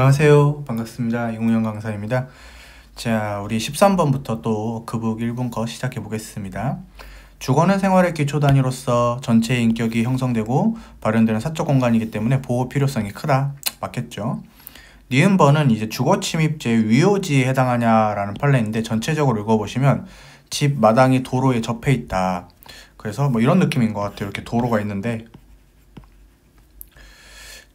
안녕하세요. 반갑습니다. 이공영 강사입니다. 자, 우리 13번부터 또 급북 1분 거 시작해 보겠습니다. 주거는 생활의 기초 단위로서 전체의 인격이 형성되고 발현되는 사적 공간이기 때문에 보호 필요성이 크다. 맞겠죠? 니은번은 이제 주거 침입죄 위요지에 해당하냐라는 판례인데 전체적으로 읽어보시면 집 마당이 도로에 접해 있다. 그래서 뭐 이런 느낌인 것 같아요. 이렇게 도로가 있는데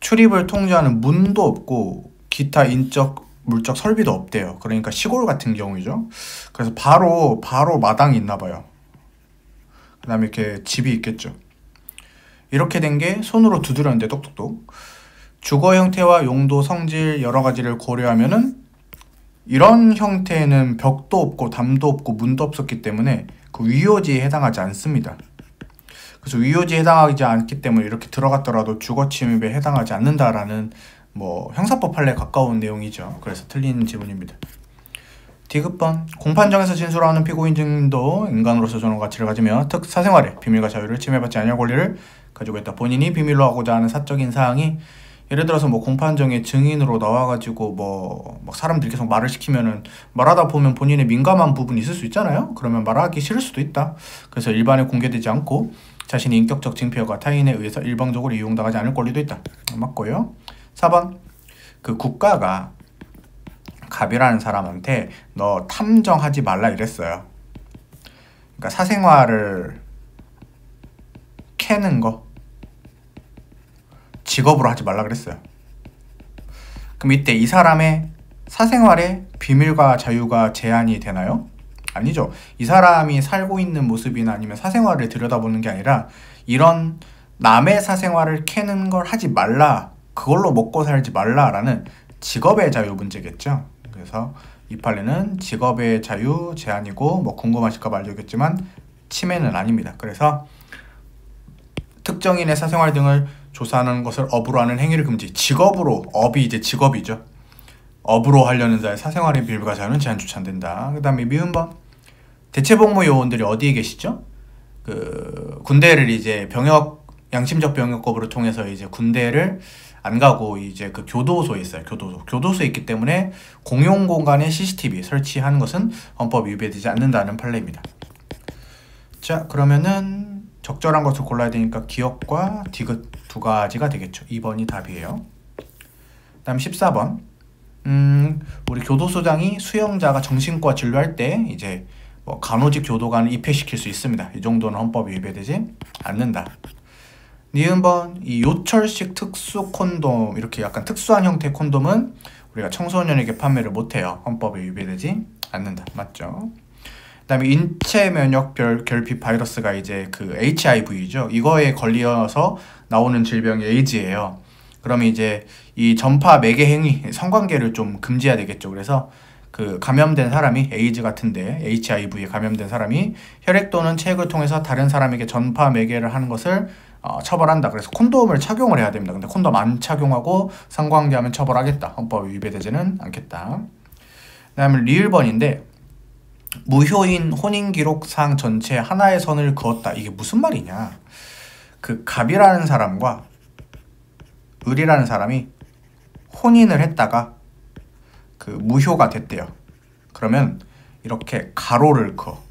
출입을 통제하는 문도 없고 기타 인적 물적 설비도 없대요. 그러니까 시골 같은 경우이죠. 그래서 바로 마당이 있나 봐요. 그 다음에 이렇게 집이 있겠죠. 이렇게 된 게 손으로 두드렸는데 똑똑똑. 주거 형태와 용도, 성질 여러 가지를 고려하면은 이런 형태는 벽도 없고 담도 없고 문도 없었기 때문에 그 위요지에 해당하지 않습니다. 그래서 위요지에 해당하지 않기 때문에 이렇게 들어갔더라도 주거 침입에 해당하지 않는다라는 뭐 형사법 판례에 가까운 내용이죠. 그래서 틀린 지문입니다. 디귿번 공판정에서 진술하는 피고인 증인도 인간으로서 존엄 가치를 가지며 특 사생활의 비밀과 자유를 침해받지 아니할 권리를 가지고 있다. 본인이 비밀로 하고자 하는 사적인 사항이 예를 들어서 뭐 공판정에 증인으로 나와가지고 뭐 막 사람들이 계속 말을 시키면은 말하다 보면 본인의 민감한 부분이 있을 수 있잖아요. 그러면 말하기 싫을 수도 있다. 그래서 일반에 공개되지 않고 자신의 인격적 징표가 타인에 의해서 일방적으로 이용당하지 않을 권리도 있다. 맞고요. 4번 그 국가가 갑이라는 사람한테 너 탐정하지 말라 이랬어요. 그러니까 사생활을 캐는 거 직업으로 하지 말라 그랬어요. 그럼 이때 이 사람의 사생활의 비밀과 자유가 제한이 되나요? 아니죠. 이 사람이 살고 있는 모습이나 아니면 사생활을 들여다보는 게 아니라 이런 남의 사생활을 캐는 걸 하지 말라, 그걸로 먹고 살지 말라라는 직업의 자유 문제겠죠. 그래서 이 판례는 직업의 자유 제한이고 뭐 궁금하실까 봐 알려줬겠지만 침해는 아닙니다. 그래서 특정인의 사생활 등을 조사하는 것을 업으로 하는 행위를 금지. 직업으로, 업이 이제 직업이죠. 업으로 하려는 자의 사생활의 비밀과 자유는 제한조차 안 된다. 그 다음에 미음번 대체복무 요원들이 어디에 계시죠? 그 군대를 이제 양심적 병역법으로 통해서 이제 군대를 안 가고 이제 그 교도소에 있어요. 교도소에 있기 때문에 공용 공간에 CCTV 설치하는 것은 헌법 위배되지 않는다는 판례입니다. 자, 그러면은 적절한 것을 골라야 되니까 기억과 디귿 두 가지가 되겠죠. 2번이 답이에요. 그 다음 14번 우리 교도소장이 수용자가 정신과 진료할 때 이제 뭐 간호직 교도관을 입회시킬 수 있습니다. 이 정도는 헌법이 위배되지 않는다. 니은번 이 요철식 특수 콘돔, 이렇게 약간 특수한 형태의 콘돔은 우리가 청소년에게 판매를 못해요. 헌법에 위배되지 않는다. 맞죠? 그 다음에 인체 면역 결핍 바이러스가 이제 그 HIV죠. 이거에 걸려서 나오는 질병이 에이즈예요. 그러면 이제 이 전파 매개 행위, 성관계를 좀 금지해야 되겠죠. 그래서 그 감염된 사람이 에이즈 같은데 HIV에 감염된 사람이 혈액 또는 체액을 통해서 다른 사람에게 전파 매개를 하는 것을 처벌한다. 그래서 콘돔을 착용을 해야 됩니다. 근데 콘돔 안 착용하고 성관계하면 처벌하겠다. 헌법에 위배되지는 않겠다. 그 다음에 리을번인데 무효인 혼인기록상 전체에 하나의 선을 그었다. 이게 무슨 말이냐. 그 갑이라는 사람과 을이라는 사람이 혼인을 했다가 그 무효가 됐대요. 그러면 이렇게 가로를 그어.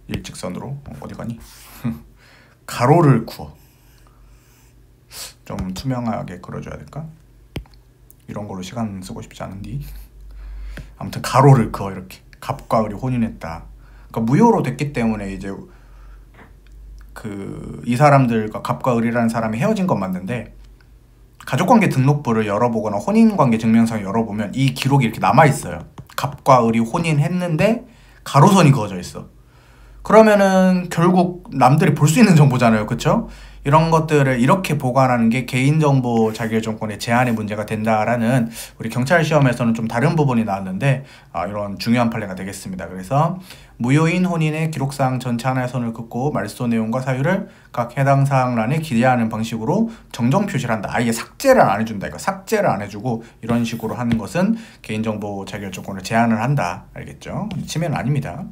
일직선으로. 어디 가니? 가로를 그어. 좀 투명하게 그려줘야 될까? 이런 걸로 시간 쓰고 싶지 않은디. 아무튼 가로를 그어. 이렇게 갑과 을이 혼인했다. 그러니까 무효로 됐기 때문에 이제 그 이 사람들과 갑과 을이라는 사람이 헤어진 건 맞는데 가족관계 등록부를 열어보거나 혼인관계 증명서를 열어보면 이 기록이 이렇게 남아있어요. 갑과 을이 혼인했는데 가로선이 그어져 있어. 그러면은 결국 남들이 볼 수 있는 정보잖아요. 그쵸? 이런 것들을 이렇게 보관하는 게 개인정보 자기결정권의 제한의 문제가 된다라는 우리 경찰 시험에서는 좀 다른 부분이 나왔는데 이런 중요한 판례가 되겠습니다. 그래서 무효인 혼인의 기록사항 전체 하나의 선을 긋고 말소 내용과 사유를 각 해당 사항란에 기재하는 방식으로 정정 표시를 한다. 아예 삭제를 안 해준다. 이거 삭제를 안 해주고 이런 식으로 하는 것은 개인정보 자기결정권을 제한을 한다. 알겠죠? 침해는 아닙니다.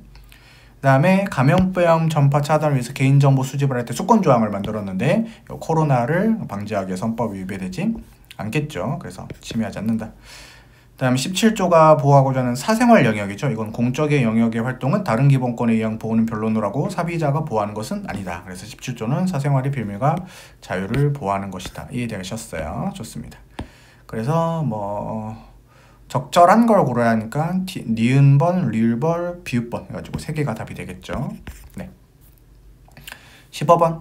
그 다음에 감염병 전파 차단을 위해서 개인정보 수집을 할 때 수권 조항을 만들었는데 코로나를 방지하기 위해서 헌법 위배되지 않겠죠. 그래서 침해하지 않는다. 다음 17조가 보호하고자 하는 사생활 영역이죠. 이건 공적의 영역의 활동은 다른 기본권에 의한 보호는 변론으로하고 사비자가 보호하는 것은 아니다. 그래서 17조는 사생활의 비밀과 자유를 보호하는 것이다. 이해되셨어요? 좋습니다. 그래서 뭐 적절한 걸 고르야 하니까 니은번, 리을번, 비읍번 해가지고 3개가 답이 되겠죠. 네. 15번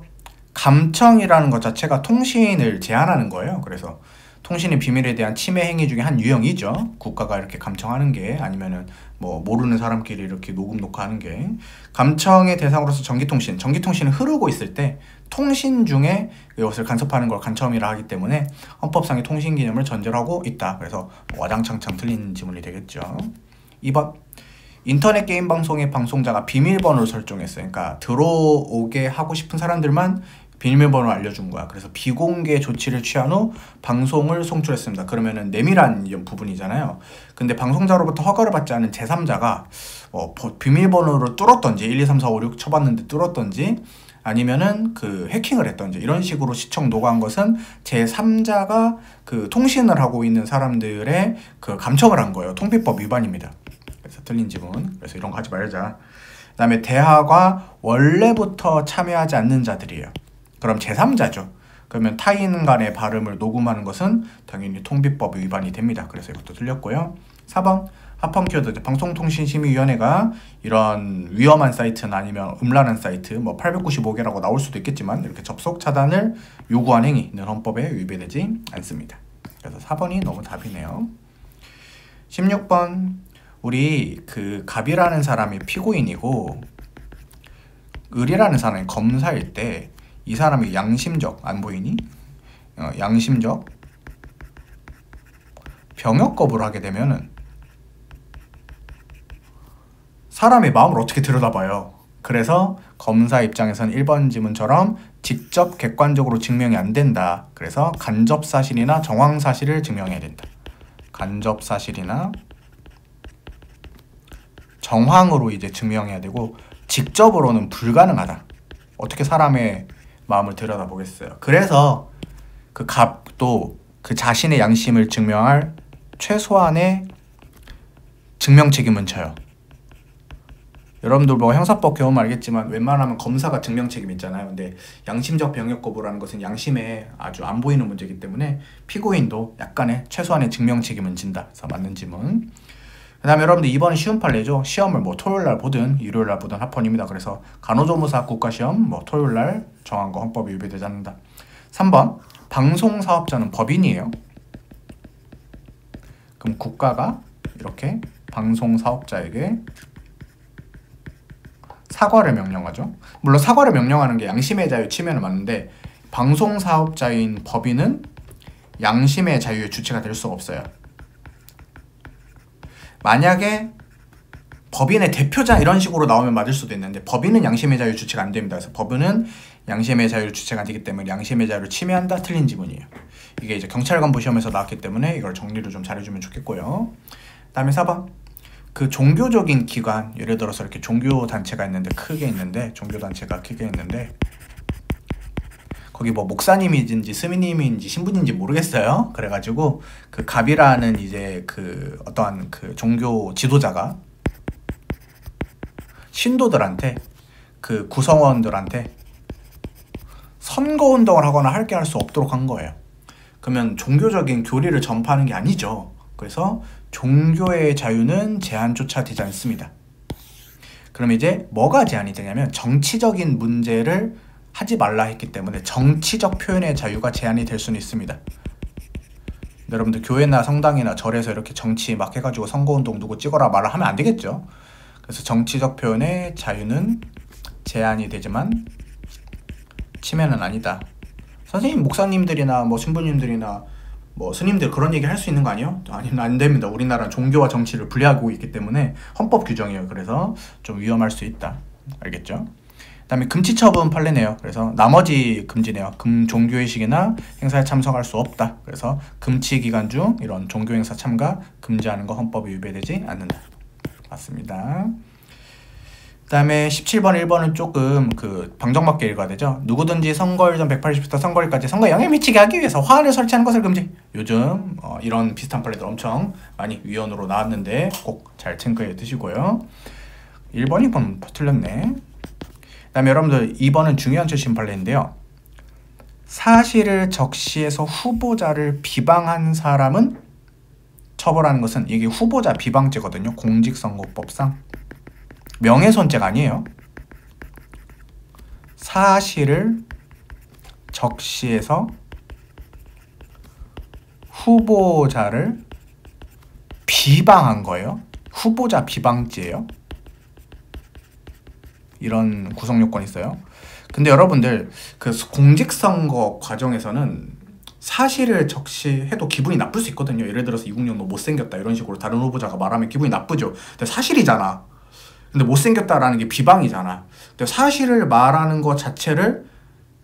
감청이라는 것 자체가 통신을 제한하는 거예요. 그래서 통신의 비밀에 대한 침해 행위 중에 한 유형이죠. 국가가 이렇게 감청하는 게, 아니면은 뭐 모르는 사람끼리 이렇게 녹음 녹화하는 게. 감청의 대상으로서 전기통신은 흐르고 있을 때 통신 중에 이것을 간섭하는 걸 간청이라 하기 때문에 헌법상의 통신 개념을 전제로 하고 있다. 그래서 와장창창 틀린 지문이 되겠죠. 2번 인터넷 게임 방송의 방송자가 비밀번호를 설정했어요. 그러니까 들어오게 하고 싶은 사람들만 비밀번호 알려준 거야. 그래서 비공개 조치를 취한 후 방송을 송출했습니다. 그러면은 내밀한 부분이잖아요. 근데 방송자로부터 허가를 받지 않은 제3자가 비밀번호를 뚫었던지 1, 2, 3, 4, 5, 6 쳐봤는데 뚫었던지 아니면은 그 해킹을 했던지 이런 식으로 시청 녹화한 것은 제3자가 그 통신을 하고 있는 사람들의 그 감청을 한 거예요. 통비법 위반입니다. 그래서 틀린 지문. 그래서 이런 거 하지 말자. 그 다음에 대화가 원래부터 참여하지 않는 자들이에요. 그럼 제3자죠. 그러면 타인 간의 발음을 녹음하는 것은 당연히 통비법 위반이 됩니다. 그래서 이것도 틀렸고요. 4번 합헌 키워드 방송통신심의위원회가 이런 위험한 사이트나 아니면 음란한 사이트 뭐 895개라고 나올 수도 있겠지만 이렇게 접속 차단을 요구한 행위는 헌법에 위배되지 않습니다. 그래서 4번이 너무 답이네요. 16번 우리 그 갑이라는 사람이 피고인이고 을이라는 사람이 검사일 때 이 사람이 양심적, 안 보이니? 양심적 병역 거부를 하게 되면은 사람의 마음을 어떻게 들여다봐요. 그래서 검사 입장에서는 1번 지문처럼 직접 객관적으로 증명이 안 된다. 그래서 간접사실이나 정황사실을 증명해야 된다. 간접사실이나 정황으로 이제 증명해야 되고 직접으로는 불가능하다. 어떻게 사람의 마음을 들여다보겠어요. 그래서 그 갑도 그 자신의 양심을 증명할 최소한의 증명 책임은 져요. 여러분들 뭐 형사법 배우면 알겠지만 웬만하면 검사가 증명 책임 있잖아요. 근데 양심적 병역 거부라는 것은 양심에 아주 안 보이는 문제이기 때문에 피고인도 약간의 최소한의 증명 책임은 진다. 그래서 맞는 지문. 그 다음에 여러분들 이번은 쉬운 판례죠. 시험을 뭐 토요일날 보든 일요일날 보든 합헌입니다. 그래서 간호조무사 국가시험 뭐 토요일날 정한 거 헌법이 위배되지 않는다. 3번 방송사업자는 법인이에요. 그럼 국가가 이렇게 방송사업자에게 사과를 명령하죠. 물론 사과를 명령하는 게 양심의 자유 침해는 맞는데 방송사업자인 법인은 양심의 자유의 주체가 될 수가 없어요. 만약에 법인의 대표자 이런 식으로 나오면 맞을 수도 있는데 법인은 양심의 자유 주체가 안 됩니다. 그래서 법인은 양심의 자유 주체가 안 되기 때문에 양심의 자유를 침해한다. 틀린 지문이에요. 이게 이제 경찰관부 시험에서 나왔기 때문에 이걸 정리를 좀 잘해주면 좋겠고요. 다음에 4번 그 종교적인 기관, 예를 들어서 이렇게 종교단체가 있는데 크게 있는데 종교단체가 크게 있는데 거기 뭐 목사님인지 스님인지 신부인지 모르겠어요. 그래가지고 그 갑이라는 이제 그 어떠한 그 종교 지도자가 신도들한테 그 구성원들한테 선거운동을 하거나 할 게 할 수 없도록 한 거예요. 그러면 종교적인 교리를 전파하는 게 아니죠. 그래서 종교의 자유는 제한조차 되지 않습니다. 그럼 이제 뭐가 제한이 되냐면 정치적인 문제를 하지 말라 했기 때문에 정치적 표현의 자유가 제한이 될 수는 있습니다. 여러분들 교회나 성당이나 절에서 이렇게 정치 막 해가지고 선거운동 누구 찍어라 말라 하면 안 되겠죠. 그래서 정치적 표현의 자유는 제한이 되지만 침해는 아니다. 선생님, 목사님들이나 뭐 신부님들이나 뭐 스님들 그런 얘기 할 수 있는 거 아니에요? 아니면 안 됩니다. 우리나라는 종교와 정치를 분리하고 있기 때문에 헌법 규정이에요. 그래서 좀 위험할 수 있다. 알겠죠? 그 다음에 금지처분 판례네요. 그래서 나머지 금지네요. 종교의식이나 행사에 참석할 수 없다. 그래서 금치기간 중 이런 종교행사 참가 금지하는 거 헌법이 위배되지 않는다. 맞습니다. 그 다음에 17번 1번은 조금 그 방정맞게 읽어야 되죠. 누구든지 선거일 전 180부터 선거일까지 선거에 영향을 미치게 하기 위해서 화환을 설치하는 것을 금지. 요즘 이런 비슷한 판례들 엄청 많이 위헌으로 나왔는데 꼭 잘 체크해 두시고요. 1번, 2번 틀렸네. 그 다음에 여러분들 2번은 중요한 최신 판례인데요. 사실을 적시해서 후보자를 비방한 사람은 처벌하는 것은, 이게 후보자 비방죄거든요. 공직선거법상. 명예훼손죄가 아니에요. 사실을 적시해서 후보자를 비방한 거예요. 후보자 비방죄예요. 이런 구성 요건이 있어요. 근데 여러분들 그 공직선거 과정에서는 사실을 적시해도 기분이 나쁠 수 있거든요. 예를 들어서 이국영 너 못생겼다 이런 식으로 다른 후보자가 말하면 기분이 나쁘죠. 근데 사실이잖아. 근데 못생겼다라는 게 비방이잖아. 근데 사실을 말하는 것 자체를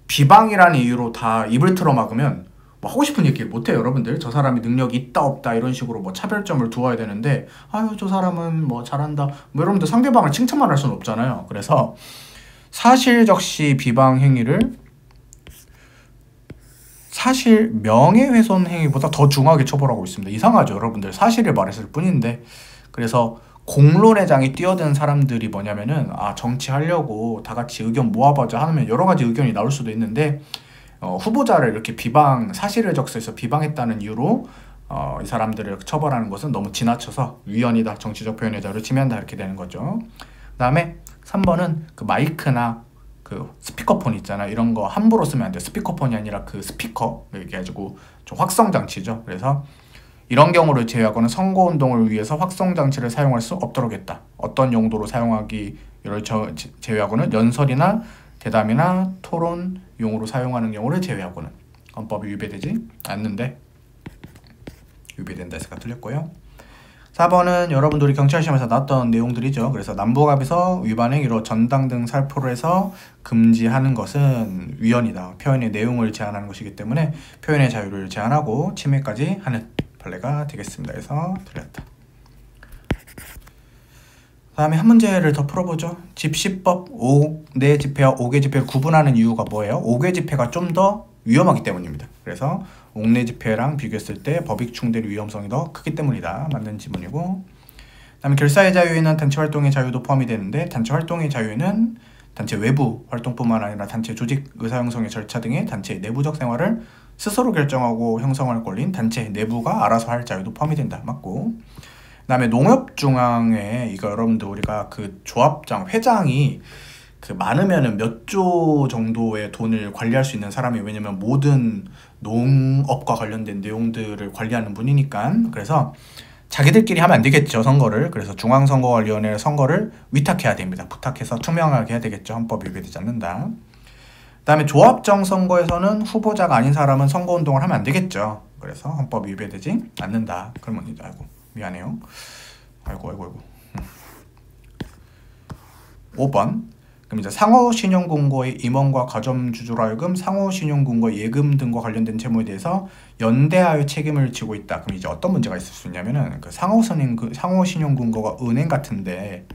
비방이라는 이유로 다 입을 틀어막으면 뭐 하고 싶은 얘기를 못해요. 여러분들 저 사람이 능력이 있다 없다 이런 식으로 뭐 차별점을 두어야 되는데, 아유 저 사람은 뭐 잘한다 뭐, 여러분들 상대방을 칭찬만 할 수는 없잖아요. 그래서 사실 적시 비방 행위를 사실 명예훼손 행위보다 더 중하게 처벌하고 있습니다. 이상하죠 여러분들. 사실을 말했을 뿐인데. 그래서 공론회장이 뛰어든 사람들이 뭐냐면은, 아 정치하려고 다 같이 의견 모아보자 하면 여러 가지 의견이 나올 수도 있는데, 후보자를 이렇게 비방, 사실을 적시해서 비방했다는 이유로 이 사람들을 처벌하는 것은 너무 지나쳐서 위헌이다, 정치적 표현의 자유를 침해한다 이렇게 되는 거죠. 그 다음에 3번은 그 마이크나 그 스피커폰 있잖아요. 이런 거 함부로 쓰면 안 돼요. 스피커폰이 아니라 그 스피커, 이렇게 해가지고 좀 확성장치죠. 그래서 이런 경우를 제외하고는 선거운동을 위해서 확성장치를 사용할 수 없도록 했다. 어떤 용도로 사용하기를 제외하고는 연설이나 대담이나 토론용으로 사용하는 경우를 제외하고는 헌법이 위배되지 않는데, 위배된다 해서가 틀렸고요. 4번은 여러분들이 경찰 시험에서 나왔던 내용들이죠. 그래서 남부갑에서 위반 행위로 전당 등 살포를 해서 금지하는 것은 위헌이다. 표현의 내용을 제한하는 것이기 때문에 표현의 자유를 제한하고 침해까지 하는 판례가 되겠습니다. 그래서 틀렸다. 다음에 한 문제를 더 풀어보죠. 집시법 5개 집회와 5개 집회를 구분하는 이유가 뭐예요? 5개 집회가 좀 더 위험하기 때문입니다. 그래서 옥내 집회랑 비교했을 때 법익 충돌 위험성이 더 크기 때문이다. 맞는 지문이고, 다음에 결사의 자유에는 단체 활동의 자유도 포함이 되는데, 단체 활동의 자유에는 단체 외부 활동뿐만 아니라 단체 조직 의사 형성의 절차 등의 단체 내부적 생활을 스스로 결정하고 형성할 권리인 단체 내부가 알아서 할 자유도 포함이 된다. 맞고, 그다음에 농협중앙회, 이거 여러분들 우리가 그 조합장 회장이 그 많으면은 몇 조 정도의 돈을 관리할 수 있는 사람이, 왜냐면 모든 농업과 관련된 내용들을 관리하는 분이니까. 그래서 자기들끼리 하면 안 되겠죠, 선거를. 그래서 중앙선거관리위원회 선거를 위탁해야 됩니다. 부탁해서 투명하게 해야 되겠죠. 헌법 위배되지 않는다. 그다음에 조합정 선거에서는 후보자가 아닌 사람은 선거운동을 하면 안 되겠죠. 그래서 헌법 위배되지 않는다. 그러면 이제 아이고 미안해요. 아이고. 5번. 그럼 이제 상호신용금고의 임원과 가점주주로 하여금 상호신용금고 예금 등과 관련된 채무에 대해서 연대하여 책임을 지고 있다. 그럼 이제 어떤 문제가 있을 수 있냐면은, 그 상호신용금고가 은행 같은데,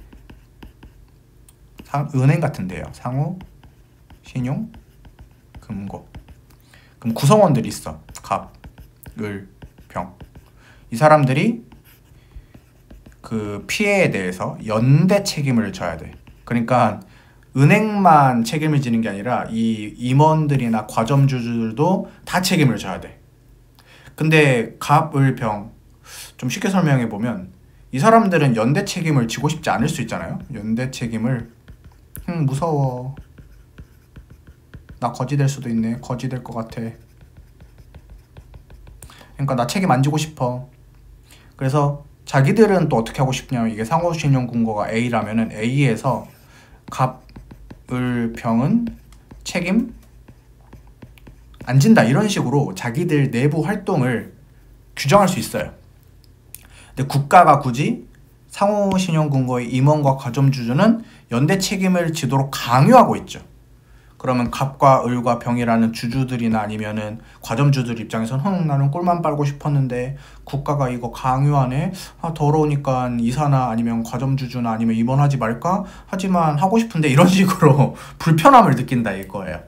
은행 같은데요. 상호신용금고. 그럼 구성원들이 있어. 갑, 을, 병. 이 사람들이 그 피해에 대해서 연대 책임을 져야 돼. 그러니까 은행만 책임을 지는 게 아니라 이 임원들이나 과점주들도 다 책임을 져야 돼. 근데 갑, 을, 병, 좀 쉽게 설명해 보면 이 사람들은 연대 책임을 지고 싶지 않을 수 있잖아요. 연대 책임을 무서워. 나 거지 될 수도 있네. 거지 될 것 같아. 그러니까 나 책임 안 지고 싶어. 그래서 자기들은 또 어떻게 하고 싶냐면, 이게 상호신용금고가 A라면은 A에서 갑, 을, 병은 책임 안 진다 이런 식으로 자기들 내부 활동을 규정할 수 있어요. 근데 국가가 굳이 상호신용금고의 임원과 가점주주는 연대 책임을 지도록 강요하고 있죠. 그러면 갑과 을과 병이라는 주주들이나 아니면은 과점주들 입장에서는 나는 꿀만 빨고 싶었는데 국가가 이거 강요하네. 더러우니까 이사나 아니면 과점주주나 아니면 임원하지 말까? 하지만 하고 싶은데 이런 식으로 불편함을 느낀다 이거예요.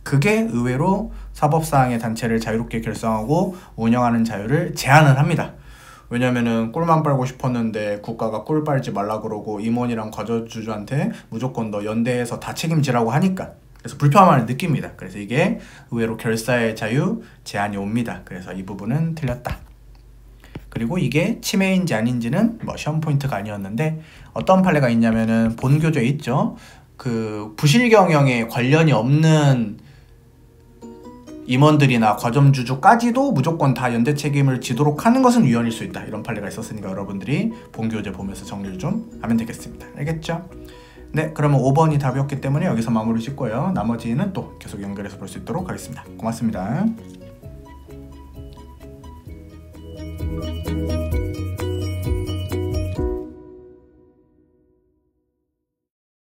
그게 의외로 사법상의 단체를 자유롭게 결성하고 운영하는 자유를 제한을 합니다. 왜냐면은 꿀만 빨고 싶었는데 국가가 꿀 빨지 말라 그러고 임원이랑 과저주주한테 무조건 너 연대에서 다 책임지라고 하니까, 그래서 불편함을 느낍니다. 그래서 이게 의외로 결사의 자유 제한이 옵니다. 그래서 이 부분은 틀렸다. 그리고 이게 침해인지 아닌지는 뭐 시험 포인트가 아니었는데, 어떤 판례가 있냐면은 본교조에 있죠. 그 부실 경영에 관련이 없는 임원들이나 과점주주까지도 무조건 다 연대 책임을 지도록 하는 것은 위헌일 수 있다. 이런 판례가 있었으니까 여러분들이 본교재 보면서 정리를 좀 하면 되겠습니다. 알겠죠? 네, 그러면 5번이 답이었기 때문에 여기서 마무리 짓고요. 나머지는 또 계속 연결해서 볼 수 있도록 하겠습니다. 고맙습니다.